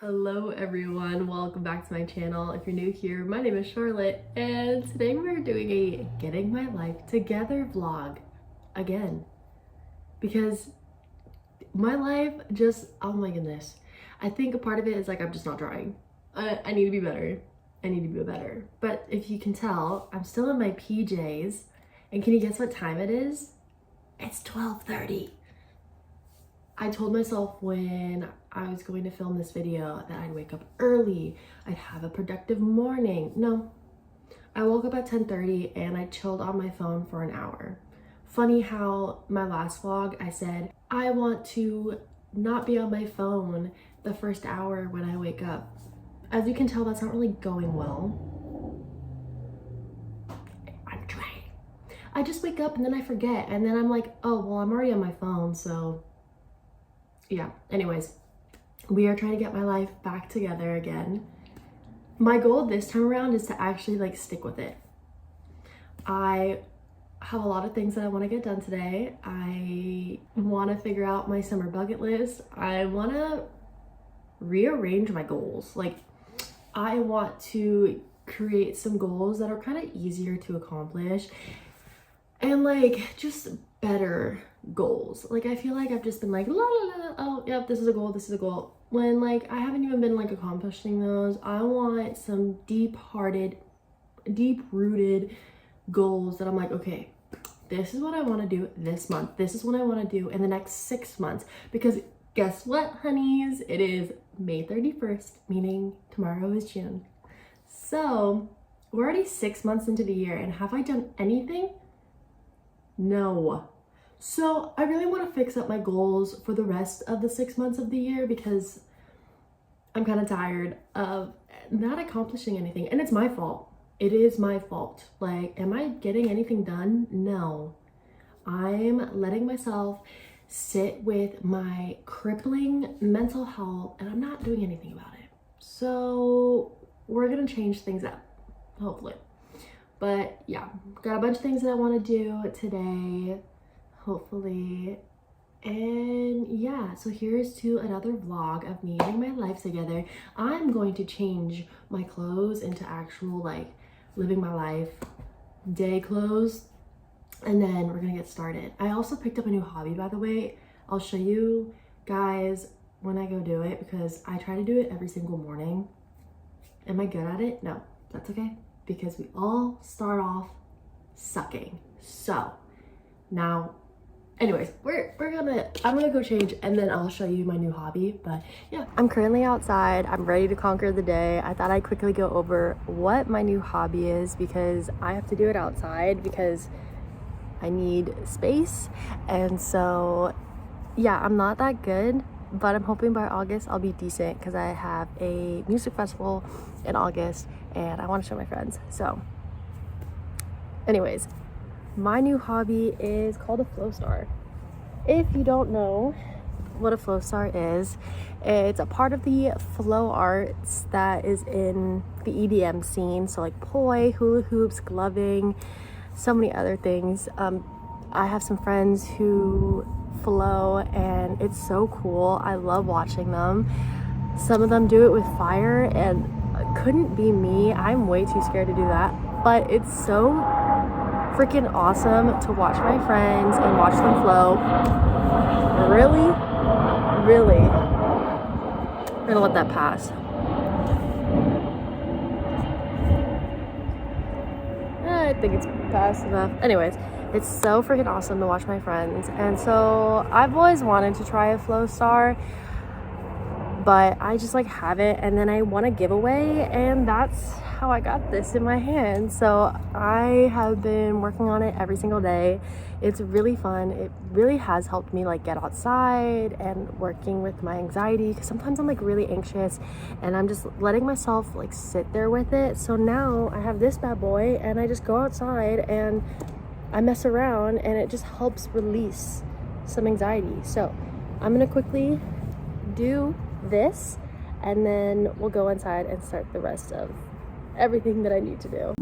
Hello everyone, welcome back to my channel. If you're new here, my name is Charlotte and today we're doing a getting my life together vlog again because my life just, oh my goodness. I think a part of it is like I'm just not trying. I need to be better. I need to be better. But if you can tell, I'm still in my PJs and can you guess what time it is? It's 12:30. I told myself when I was going to film this video that I'd wake up early, I'd have a productive morning. No, I woke up at 10:30 and I chilled on my phone for an hour. Funny how my last vlog, I said, I want to not be on my phone the first hour when I wake up. As you can tell, that's not really going well. I'm trying. I just wake up and then I forget and then I'm like, oh, well, I'm already on my phone, so yeah, anyways, we are trying to get my life back together again. My goal this time around is to actually like stick with it. I have a lot of things that I want to get done today. I want to figure out my summer bucket list. I want to rearrange my goals. Like, I want to create some goals that are kind of easier to accomplish and like just better goals. Like, I feel like I've just been like, la la la, oh yep, this is a goal, this is a goal, when like I haven't even been like accomplishing those. I want some deep-rooted goals that I'm like, okay, this is what I want to do this month, this is what I want to do in the next 6 months, because guess what, honeys, it is May 31st, meaning tomorrow is June. So we're already 6 months into the year, and have I done anything? No. So I really want to fix up my goals for the rest of the 6 months of the year because I'm kind of tired of not accomplishing anything, and it's my fault. It is my fault. Like, am I getting anything done? No. I'm letting myself sit with my crippling mental health and I'm not doing anything about it. So we're gonna change things up, hopefully. But yeah, got a bunch of things that I want to do today, hopefully. And yeah, so here's to another vlog of me getting my life together. I'm going to change my clothes into actual like living my life day clothes, and then we're gonna get started. I also picked up a new hobby, by the way. I'll show you guys when I go do it because I try to do it every single morning. Am I good at it? No, that's okay, because we all start off sucking. So now, anyways, I'm gonna go change and then I'll show you my new hobby. But yeah, I'm currently outside. I'm ready to conquer the day. I thought I'd quickly go over what my new hobby is because I have to do it outside because I need space. And so yeah, I'm not that good, but I'm hoping by August I'll be decent because I have a music festival in August and I want to show my friends. So anyways, my new hobby is called a flow star. If you don't know what a flow star is, it's a part of the flow arts that is in the EDM scene. So like poi, hula hoops, gloving, so many other things. I have some friends who flow and it's so cool. I love watching them. Some of them do it with fire and couldn't be me. I'm way too scared to do that, but it's so freaking awesome to watch my friends and watch them flow. Really, I'm gonna let that pass. I think it's fast enough. Anyways, it's so freaking awesome to watch my friends. And so I've always wanted to try a flow star, but I just like haven't, and then I want a giveaway, and that's how I got this in my hand. So I have been working on it every single day. It's really fun. It really has helped me like get outside and working with my anxiety, because sometimes I'm like really anxious and I'm just letting myself like sit there with it. So now I have this bad boy and I just go outside and I mess around and it just helps release some anxiety. So I'm gonna quickly do this and then we'll go inside and start the rest of everything that I need to do.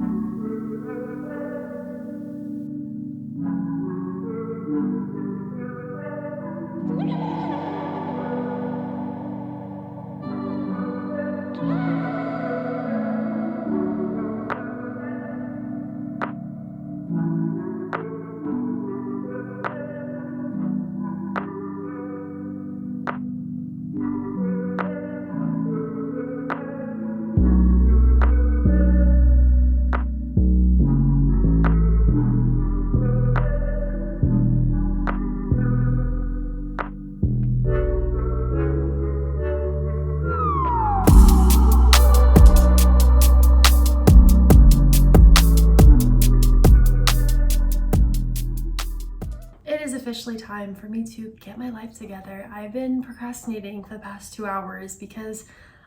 officially time for me to get my life together. I've been procrastinating for the past 2 hours because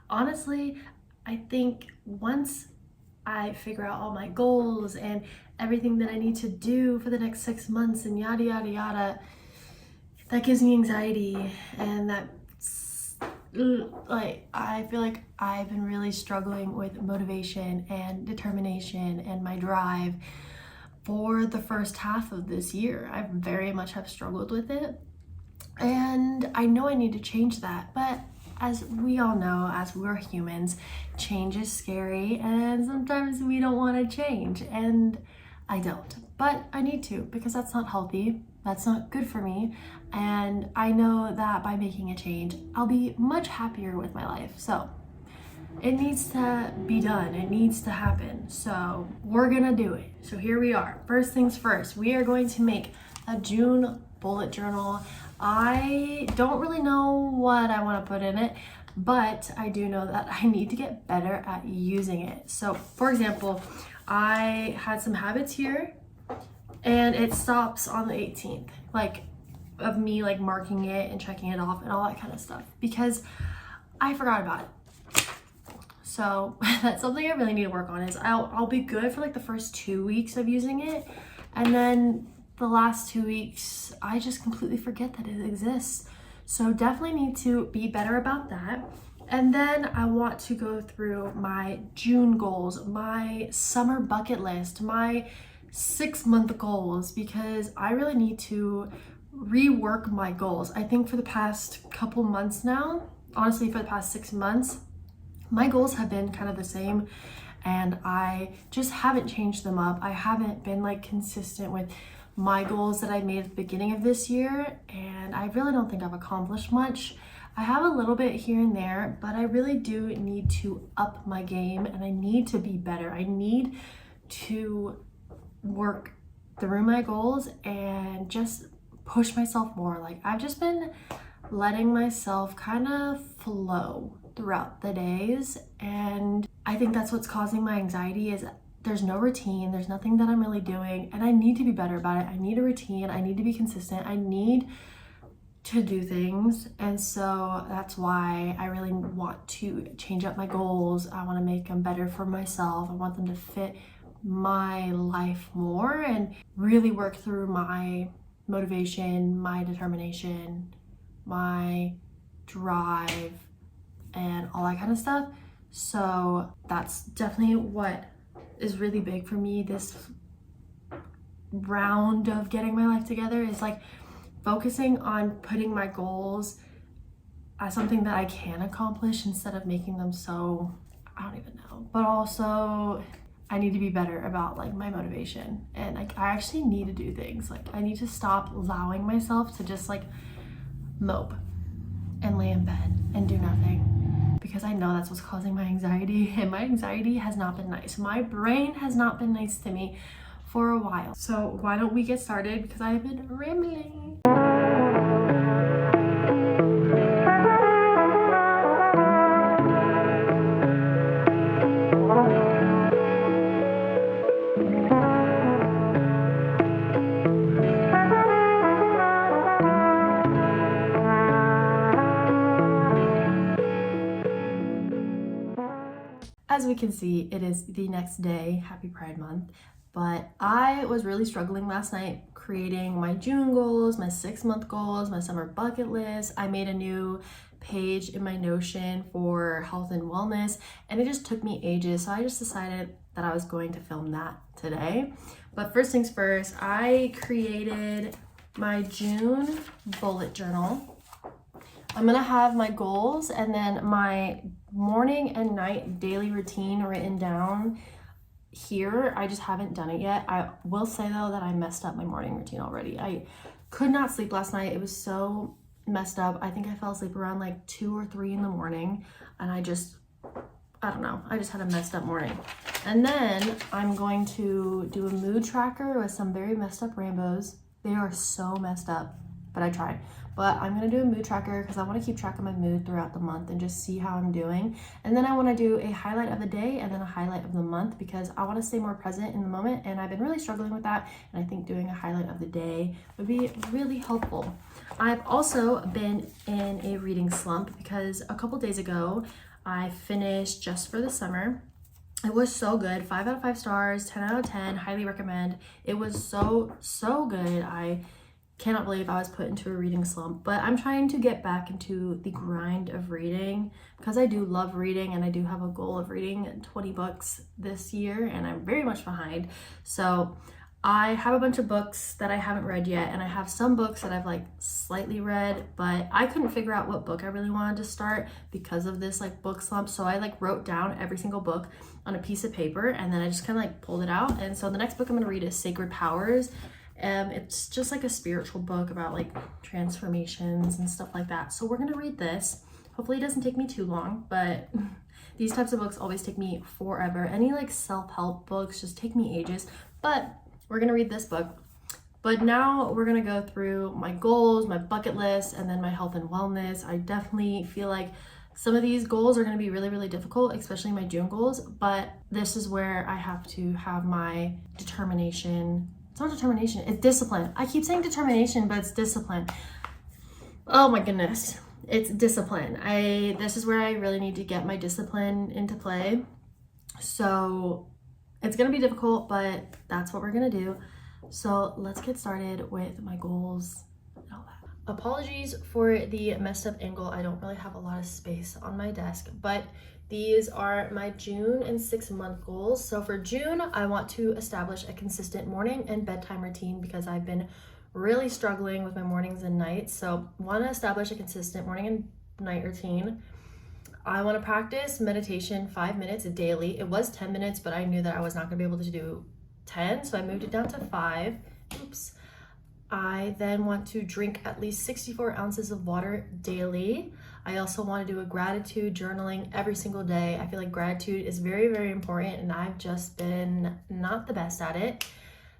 honestly, I think once I figure out all my goals and everything that I need to do for the next 6 months and yada yada yada, that gives me anxiety, and that's like, I feel like I've been really struggling with motivation and determination and my drive for the first half of this year. I very much have struggled with it, and I know I need to change that, but as we all know, as we're humans, change is scary, and sometimes we don't want to change, and I don't, but I need to, because that's not healthy, that's not good for me, and I know that by making a change, I'll be much happier with my life. So it needs to be done, it needs to happen, so we're gonna do it. So here we are. First things first, we are going to make a June bullet journal. I don't really know what I want to put in it, but I do know that I need to get better at using it. So for example, I had some habits here and it stops on the 18th, like of me like marking it and checking it off and all that kind of stuff, because I forgot about it. So that's something I really need to work on. Is I'll be good for like the first 2 weeks of using it, and then the last 2 weeks I just completely forget that it exists. So definitely need to be better about that. And then I want to go through my June goals, my summer bucket list, my 6-month goals, because I really need to rework my goals. I think for the past couple months now, honestly for the past 6 months, my goals have been kind of the same, and I just haven't changed them up. I haven't been like consistent with my goals that I made at the beginning of this year, and I really don't think I've accomplished much. I have a little bit here and there, but I really do need to up my game, and I need to be better. I need to work through my goals and just push myself more. Like, I've just been letting myself kind of flow throughout the days, and I think that's what's causing my anxiety. Is there's no routine, there's nothing that I'm really doing, and I need to be better about it. I need a routine, I need to be consistent, I need to do things. And so that's why I really want to change up my goals. I want to make them better for myself. I want them to fit my life more and really work through my motivation, my determination, my drive, and all that kind of stuff. So that's definitely what is really big for me this round of getting my life together, is like focusing on putting my goals as something that I can accomplish instead of making them so, I don't even know. But also I need to be better about like my motivation, and like I actually need to do things. Like I need to stop allowing myself to just like mope and lay in bed and do nothing, because I know that's what's causing my anxiety, and my anxiety has not been nice. My brain has not been nice to me for a while. So why don't we get started, because I've been rambling. As we can see, it is the next day. Happy Pride Month. But I was really struggling last night creating my June goals, my 6-month goals, my summer bucket list. I made a new page in my Notion for health and wellness, and it just took me ages. So I just decided that I was going to film that today. But first things first, I created my June bullet journal. I'm gonna have my goals and then my morning and night daily routine written down here. I just haven't done it yet. I will say though that I messed up my morning routine already. I could not sleep last night. It was so messed up. I think I fell asleep around like 2 or 3 in the morning, and I don't know. I just had a messed up morning. And then I'm going to do a mood tracker with some very messed up rainbows. They are so messed up, but I tried. but I'm gonna do a mood tracker because I want to keep track of my mood throughout the month and just see how I'm doing. And then I want to do a highlight of the day and then a highlight of the month because I want to stay more present in the moment, and I've been really struggling with that, and I think doing a highlight of the day would be really helpful. I've also been in a reading slump because a couple days ago I finished Just for the Summer. It was so good. 5 out of 5 stars, 10 out of 10, highly recommend. It was so good. I cannot believe I was put into a reading slump, but I'm trying to get back into the grind of reading because I do love reading, and I do have a goal of reading 20 books this year, and I'm very much behind. So I have a bunch of books that I haven't read yet, and I have some books that I've like slightly read, but I couldn't figure out what book I really wanted to start because of this like book slump. So I like wrote down every single book on a piece of paper, and then I just kind of like pulled it out. And so the next book I'm going to read is Sacred Powers. It's just like a spiritual book about like transformations and stuff like that. So we're going to read this. Hopefully it doesn't take me too long, but these types of books always take me forever. Any like self-help books just take me ages, but we're going to read this book. But now we're going to go through my goals, my bucket list, and then my health and wellness. I definitely feel like some of these goals are going to be really difficult, especially my June goals, but this is where I have to have my determination. It's not determination, it's discipline. I keep saying determination, but it's discipline. Oh my goodness, it's discipline. This is where I really need to get my discipline into play. So it's gonna be difficult, but that's what we're gonna do. So let's get started with my goals and all that. Apologies for the messed up angle. I don't really have a lot of space on my desk, but these are my June and 6-month goals. So for June, I want to establish a consistent morning and bedtime routine because I've been really struggling with my mornings and nights. So I want to establish a consistent morning and night routine. I want to practice meditation 5 minutes daily. It was 10 minutes, but I knew that I was not going to be able to do 10, so I moved it down to 5. Oops. I then want to drink at least 64 ounces of water daily. I also want to do a gratitude journaling every single day. I feel like gratitude is very important, and I've just been not the best at it.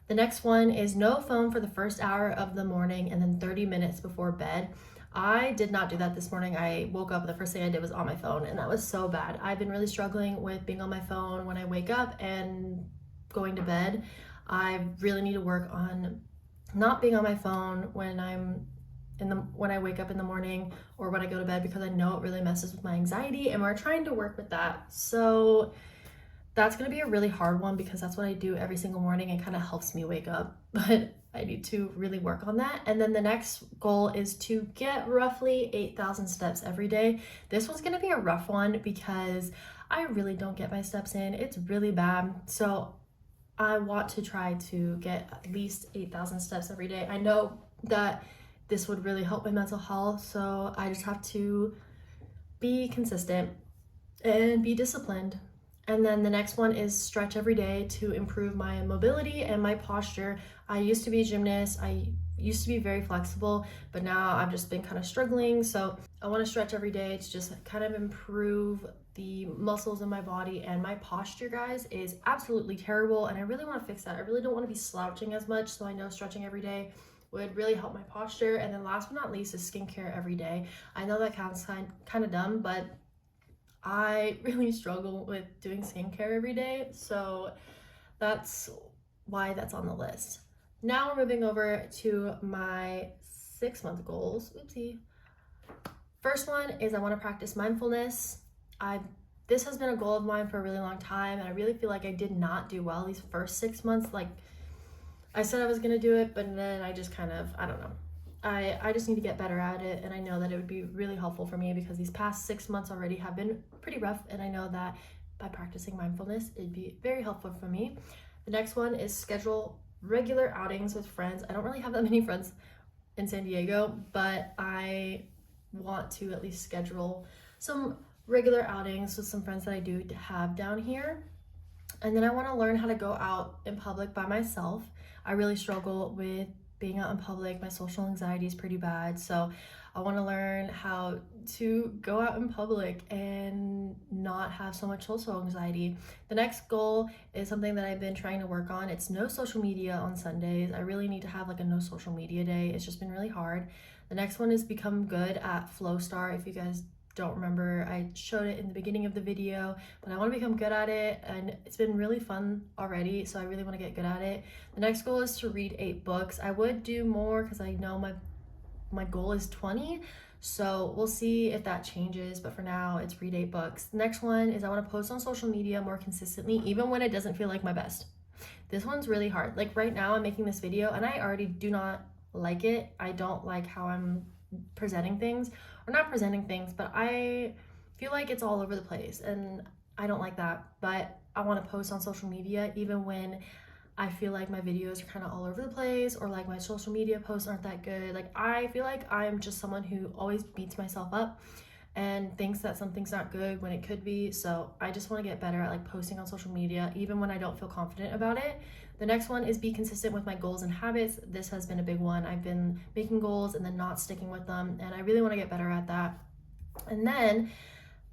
The next one is no phone for the first hour of the morning and then 30 minutes before bed. I did not do that this morning. I woke up and the first thing I did was on my phone, and that was so bad. I've been really struggling with being on my phone when I wake up and going to bed. I really need to work on not being on my phone when I wake up in the morning or when I go to bed, because I know it really messes with my anxiety, and we're trying to work with that. So that's going to be a really hard one because that's what I do every single morning and kind of helps me wake up, but I need to really work on that. And then the next goal is to get roughly 8,000 steps every day. This one's going to be a rough one because I really don't get my steps in. It's really bad. So I want to try to get at least 8,000 steps every day. I know that this would really help my mental health, so I just have to be consistent and be disciplined. And then the next one is stretch every day to improve my mobility and my posture. I used to be a gymnast. I used to be very flexible, but now I've just been kind of struggling. So I want to stretch every day to just kind of improve the muscles in my body. And my posture, guys, is absolutely terrible, and I really want to fix that. I really don't want to be slouching as much, so I know stretching every day would really help my posture. And then last but not least is skincare every day. I know that sounds kind of dumb, but I really struggle with doing skincare every day, so that's why that's on the list. Now we're moving over to my 6-month goals. Oopsie. First one is I want to practice mindfulness. This has been a goal of mine for a really long time, and I really feel like I did not do well these first 6 months. Like, I said I was going to do it, but then I just kind of, I don't know. I just need to get better at it, and I know that it would be really helpful for me because these past 6 months already have been pretty rough, and I know that by practicing mindfulness, it'd be very helpful for me. The next one is schedule regular outings with friends. I don't really have that many friends in San Diego, but I want to at least schedule some regular outings with some friends that I do have down here. And then I want to learn how to go out in public by myself. I really struggle with being out in public. My social anxiety is pretty bad, so I want to learn how to go out in public and not have so much social anxiety. The next goal is something that I've been trying to work on. It's no social media on Sundays. I really need to have like a no social media day. It's just been really hard. The next one is become good at Flowstar. If you guys don't remember, I showed it in the beginning of the video, but I want to become good at it, and it's been really fun already, so I really want to get good at it. The next goal is to read 8 books. I would do more because I know my goal is 20, so we'll see if that changes, but for now it's read 8 books. The next one is I want to post on social media more consistently, even when it doesn't feel like my best. This one's really hard. Like right now I'm making this video and I already do not like it. I don't like how I'm presenting things, or not presenting things, but I feel like it's all over the place and I don't like that. But I want to post on social media even when I feel like my videos are kind of all over the place, or like my social media posts aren't that good. Like I feel like I'm just someone who always beats myself up and thinks that something's not good when it could be. So I just want to get better at like posting on social media even when I don't feel confident about it. The next one is be consistent with my goals and habits. This has been a big one. I've been making goals and then not sticking with them, and I really want to get better at that. And then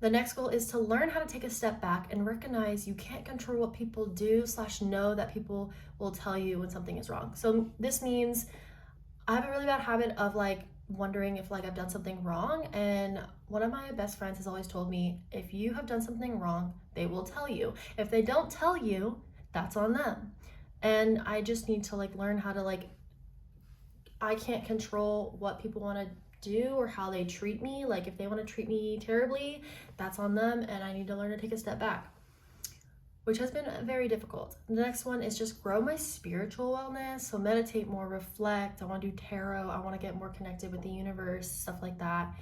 the next goal is to learn how to take a step back and recognize you can't control what people do / know that people will tell you when something is wrong. So this means I have a really bad habit of like wondering if like I've done something wrong, and one of my best friends has always told me, if you have done something wrong, they will tell you. If they don't tell you, that's on them. And I just need to like learn how to like, I can't control what people want to do or how they treat me. Like if they want to treat me terribly, that's on them, and I need to learn to take a step back, which has been very difficult. The next one is just grow my spiritual wellness. So meditate more, reflect. I want to do tarot. I want to get more connected with the universe, stuff like that.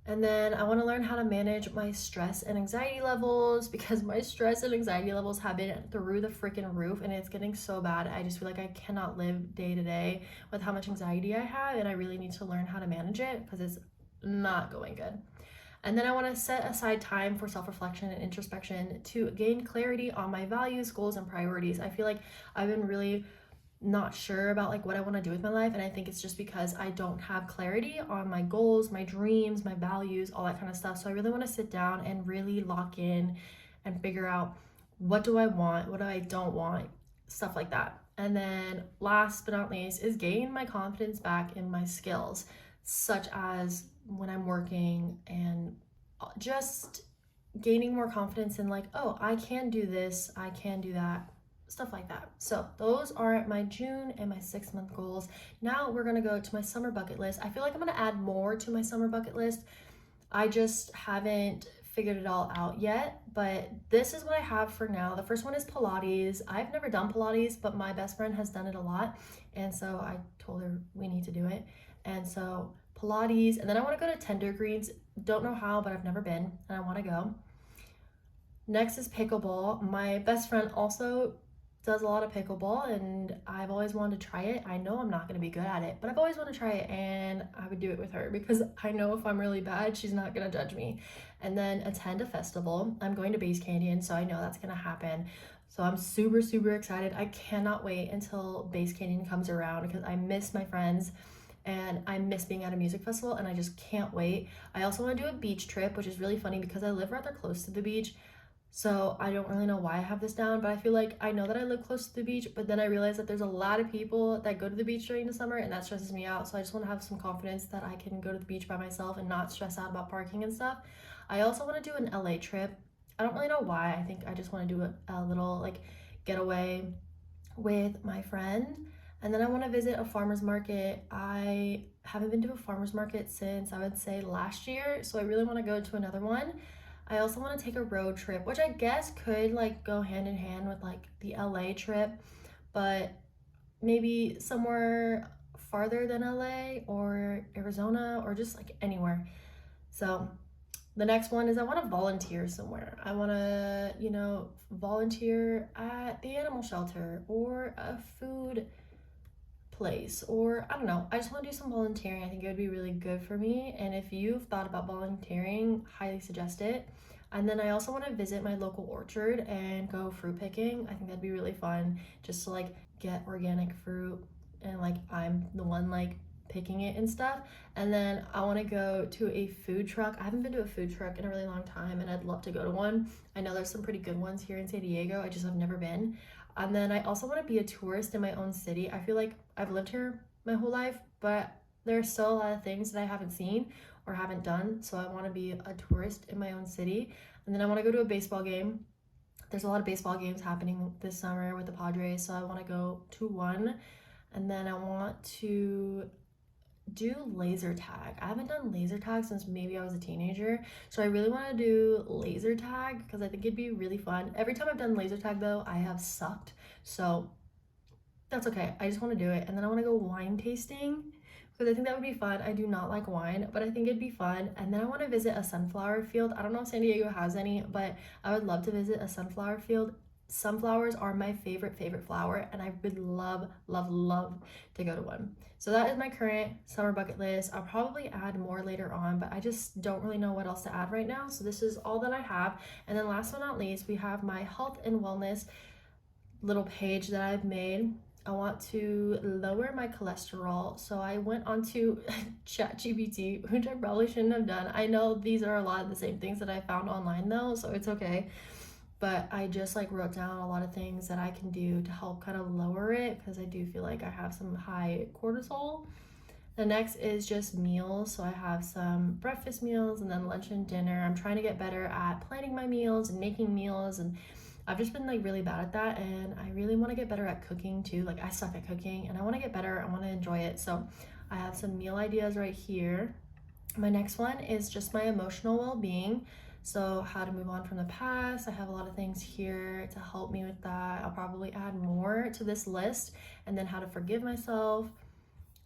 And then I want to learn how to manage my stress and anxiety levels, because my stress and anxiety levels have been through the freaking roof and it's getting so bad. I just feel like I cannot live day to day with how much anxiety I have, and I really need to learn how to manage it because it's not going good. And then I want to set aside time for self-reflection and introspection to gain clarity on my values, goals, and priorities. I feel like I've been really not sure about like what I want to do with my life, and I think it's just because I don't have clarity on my goals, my dreams, my values, all that kind of stuff. So I really want to sit down and really lock in and figure out what do I want, what do I don't want, stuff like that. And then last but not least is gain my confidence back in my skills, such as when I'm working, and just gaining more confidence in like, oh, I can do this, I can do that, stuff like that. So those are my June and my 6-month goals. Now we're gonna go to my summer bucket list. I feel like I'm gonna add more to my summer bucket list. I just haven't figured it all out yet, but this is what I have for now. The first one is Pilates. I've never done Pilates, but my best friend has done it a lot, and so I told her we need to do it. And so Pilates, and then I want to go to Tender Greens. Don't know how, but I've never been, and I want to go. Next is pickleball. My best friend also does a lot of pickleball, and I've always wanted to try it. I know I'm not going to be good at it, but I've always wanted to try it, and I would do it with her because I know if I'm really bad, she's not going to judge me. And then attend a festival. I'm going to Base Canyon, so I know that's going to happen. So I'm super, super excited. I cannot wait until Base Canyon comes around because I miss my friends and I miss being at a music festival, and I just can't wait. I also want to do a beach trip, which is really funny because I live rather close to the beach. So I don't really know why I have this down, but I feel like I know that I live close to the beach, but then I realize that there's a lot of people that go to the beach during the summer, and that stresses me out. So I just want to have some confidence that I can go to the beach by myself and not stress out about parking and stuff. I also want to do an LA trip. I don't really know why. I think I just want to do a little like getaway with my friend. And then I want to visit a farmer's market. I haven't been to a farmer's market since I would say last year, so I really want to go to another one. I also want to take a road trip, which I guess could like go hand in hand with like the LA trip, but maybe somewhere farther than LA or Arizona or just like anywhere. So the next one is I want to volunteer somewhere. I want to, volunteer at the animal shelter or a food place, or I don't know. I just want to do some volunteering. I think it would be really good for me. And if you've thought about volunteering, highly suggest it. And then I also want to visit my local orchard and go fruit picking. I think that'd be really fun just to like get organic fruit, and like I'm the one like picking it and stuff. And then I want to go to a food truck. I haven't been to a food truck in a really long time, and I'd love to go to one. I know there's some pretty good ones here in San Diego. I just have never been. And then I also want to be a tourist in my own city. I feel like I've lived here my whole life, but there are still a lot of things that I haven't seen or haven't done. So I want to be a tourist in my own city. And then I want to go to a baseball game. There's a lot of baseball games happening this summer with the Padres, so I want to go to one. And then I want to do laser tag. I haven't done laser tag since maybe I was a teenager, so I really want to do laser tag because I think it'd be really fun. Every time I've done laser tag though, I have sucked, so that's okay. I just want to do it. And then I want to go wine tasting because I think that would be fun. I do not like wine, but I think it'd be fun. And then I want to visit a sunflower field. I don't know if San Diego has any, but I would love to visit a sunflower field. Sunflowers are my favorite flower, and I would love to go to one. So that is my current summer bucket list. I'll probably add more later on, but I just don't really know what else to add right now. So this is all that I have. And then last but not least, we have my health and wellness little page that I've made. I want to lower my cholesterol, so I went onto ChatGPT, which I probably shouldn't have done. I know these are a lot of the same things that I found online though, so it's okay. But I just like wrote down a lot of things that I can do to help kind of lower it because I do feel like I have some high cortisol. The next is just meals. So I have some breakfast meals and then lunch and dinner. I'm trying to get better at planning my meals and making meals, and I've just been like really bad at that, and I really want to get better at cooking too. Like I suck at cooking and I want to get better. I want to enjoy it. So I have some meal ideas right here. My next one is just my emotional well-being. So how to move on from the past. I have a lot of things here to help me with that. I'll probably add more to this list, and then how to forgive myself.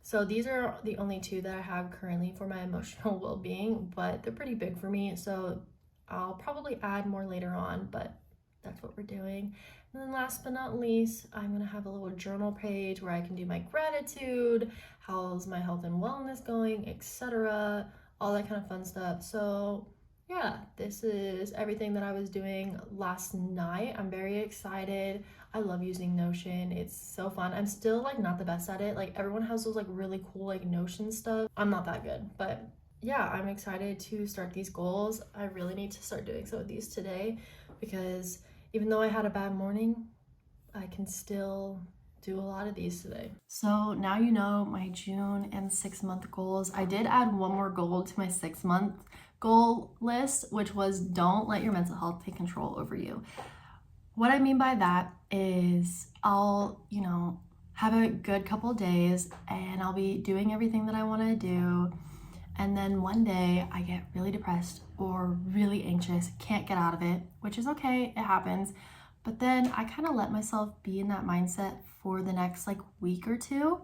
So these are the only two that I have currently for my emotional well-being, but they're pretty big for me. So I'll probably add more later on, but that's what we're doing. And then last but not least, I'm gonna have a little journal page where I can do my gratitude, how's my health and wellness going, etc., all that kind of fun stuff. So yeah, this is everything that I was doing last night. I'm very excited. I love using Notion. It's so fun. I'm still like not the best at it. Like everyone has those like really cool like Notion stuff. I'm not that good, but yeah, I'm excited to start these goals. I really need to start doing some of these today because even though I had a bad morning, I can still do a lot of these today. So now you know my June and 6-month goals. I did add one more goal to my 6-month goal list, which was don't let your mental health take control over you. What I mean by that is I'll, have a good couple days and I'll be doing everything that I want to do. And then one day I get really depressed or really anxious, can't get out of it, which is okay, it happens. But then I kind of let myself be in that mindset for the next like week or two.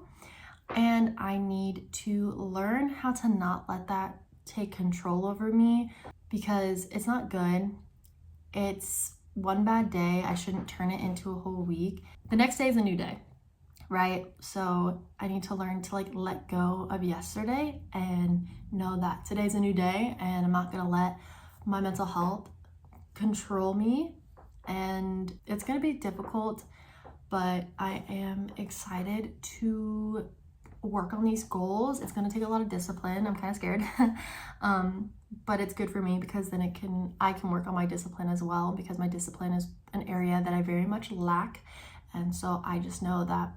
And I need to learn how to not let that take control over me because it's not good. It's one bad day. I shouldn't turn it into a whole week. The next day is a new day, right? So I need to learn to like let go of yesterday and know that today's a new day and I'm not gonna let my mental health control me. And it's gonna be difficult, but I am excited to work on these goals. It's gonna take a lot of discipline. I'm kind of scared, but it's good for me because then I can work on my discipline as well because my discipline is an area that I very much lack. And so I just know that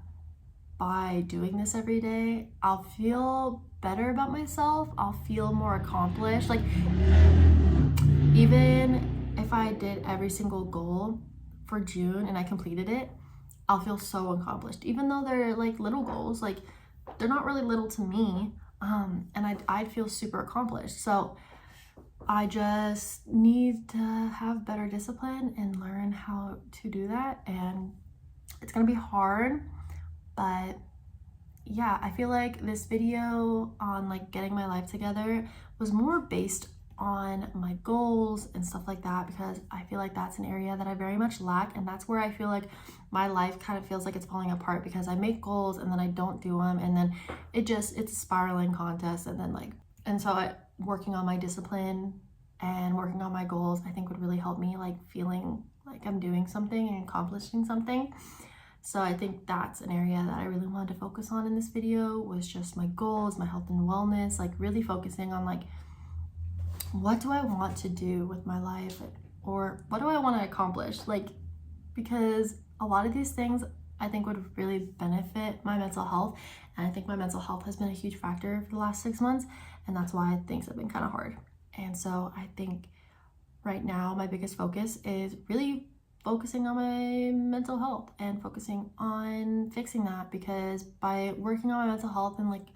by doing this every day, I'll feel better about myself. I'll feel more accomplished. Like even if I did every single goal for June and I completed it, I'll feel so accomplished. Even though they're like little goals, like they're not really little to me, and I'd feel super accomplished. So I just need to have better discipline and learn how to do that. And it's gonna be hard, but yeah, I feel like this video on like getting my life together was more based on my goals and stuff like that because I feel like that's an area that I very much lack, and that's where I feel like my life kind of feels like it's falling apart because I make goals and then I don't do them, and then it's a spiraling contest. And so working on my discipline and working on my goals I think would really help me like feeling like I'm doing something and accomplishing something. So I think that's an area that I really wanted to focus on in this video, was just my goals, my health and wellness, like really focusing on like what do I want to do with my life, or what do I want to accomplish, like because a lot of these things I think would really benefit my mental health. And I think my mental health has been a huge factor for the last 6 months, and that's why things have been kind of hard. And so I think right now my biggest focus is really focusing on my mental health and focusing on fixing that, because by working on my mental health and like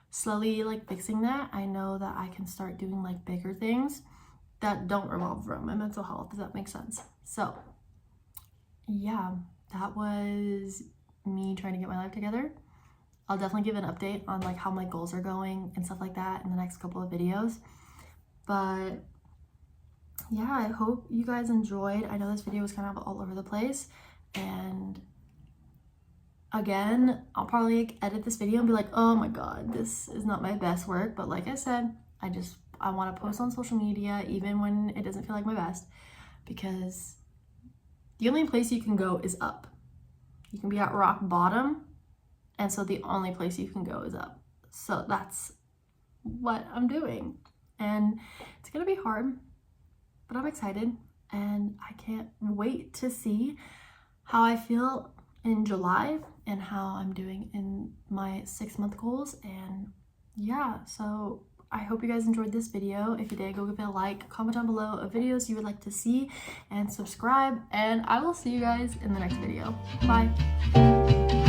slowly like fixing that, I know that I can start doing like bigger things that don't revolve around my mental health. Does that make sense? So yeah, that was me trying to get my life together. I'll definitely give an update on like how my goals are going and stuff like that in the next couple of videos. But yeah, I hope you guys enjoyed. I know this video was kind of all over the place, and again, I'll probably edit this video and be like, oh my god, this is not my best work. But like I said, I want to post on social media even when it doesn't feel like my best, because the only place you can go is up. You can be at rock bottom, and so the only place you can go is up. So that's what I'm doing, and it's gonna be hard, but I'm excited, and I can't wait to see how I feel in July and how I'm doing in my 6-month goals. And yeah, so I hope you guys enjoyed this video. If you did, go give it a like, comment down below of videos you would like to see, and subscribe, and I will see you guys in the next video. Bye.